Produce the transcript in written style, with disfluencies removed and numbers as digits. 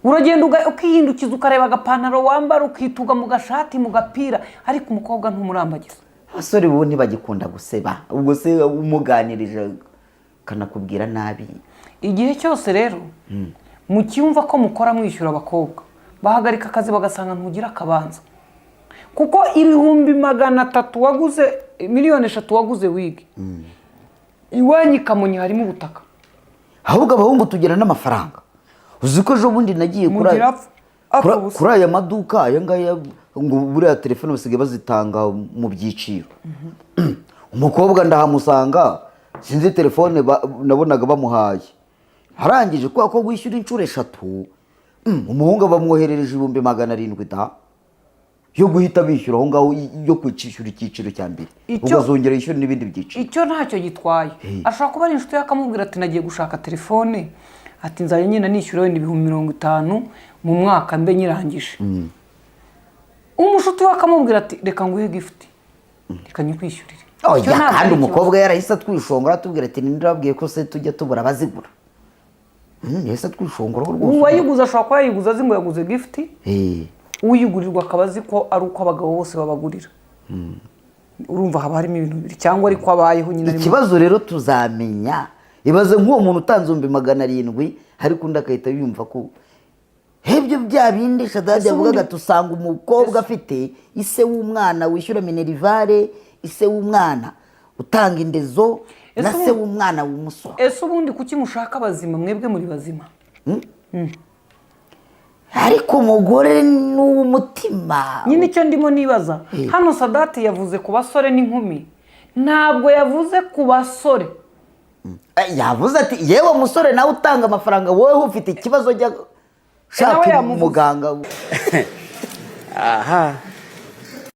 uragenda ukihindukiza ukareba agapantaro wambara ukituga mu gashati mu gapira ariko umukobwa ntumurambagiza. Abasore bo ntibagikunda guseba ubwo se umuganirije kanakubwira nabi. Igihe cyose rero mu cyumva ko mukora mwishyura abakobwa bahagarika akazi bagasanga ntugira akabanza kuko 300,000 waguze 1,300,000 waguze wig iwanyi Kamonyi harimo ubutaka. Ahubwo abahungu tugira n'amafaranga. Uziko ejo bundi nagiye kuri aya maduka aya ngaya ngo buriya telefone basigaye bazitanga mu byiciro. Umukobwa ndahamusanga sinzi telefone nabonaga bamuhaye harangije kwa ko gwishyura inshuro 3 umuhungu bamwoherereje 700 da yo guhita bishyura aho ngaho yo kwicishura icyiciro cya mbere ugazongera yishyura n'ibindi byiciro. Icyo ntacyo gitwaye. Ashaka kuba ari inshuti yakamubwira ati nagiye gushaka telefone ati nzaye nyina nishyura wenda 50,000 mu mwaka mbe nyirangije. Umushuti wakamubwira ati reka nguhe gift reka nyikwishyurire. Kandi umukobwa yarahise twishongora atubwira ati nindababwiye ko se tujya tubura bazigura. Yahise twishongora rwose. Uwayiguza ashaka ko yayiguza azi ngo yaguze gift. Uyigurirwa akabazi ko ari uko abagabo bose babagurira. Urumva haba harimo ibintu bibiri cyangwa ariko abayeho nyine. Ikibazo rero tuzamenya ibaze nk'uwo muntu utanze 700 ariko undi akahita yumva ko hebyo bya bindi Shadadi yavugaga tusanga umukobwa afite ise w'umwana wishyura minerivare ise w'umwana utanga indezo na se w'umwana w'umusore. Ese ubundi kuki mushaka bazima mwebwe muri bazima? Ariko umugore n'umutima nyine icyo ndimo nibaza hano Sadati yavuze ku basore n'inkumi ntabwo yavuze ku basore. Yavuze ati yewe musore nawe utanga amafaranga wowe ufite ikibazo jya shaka muganga. Aha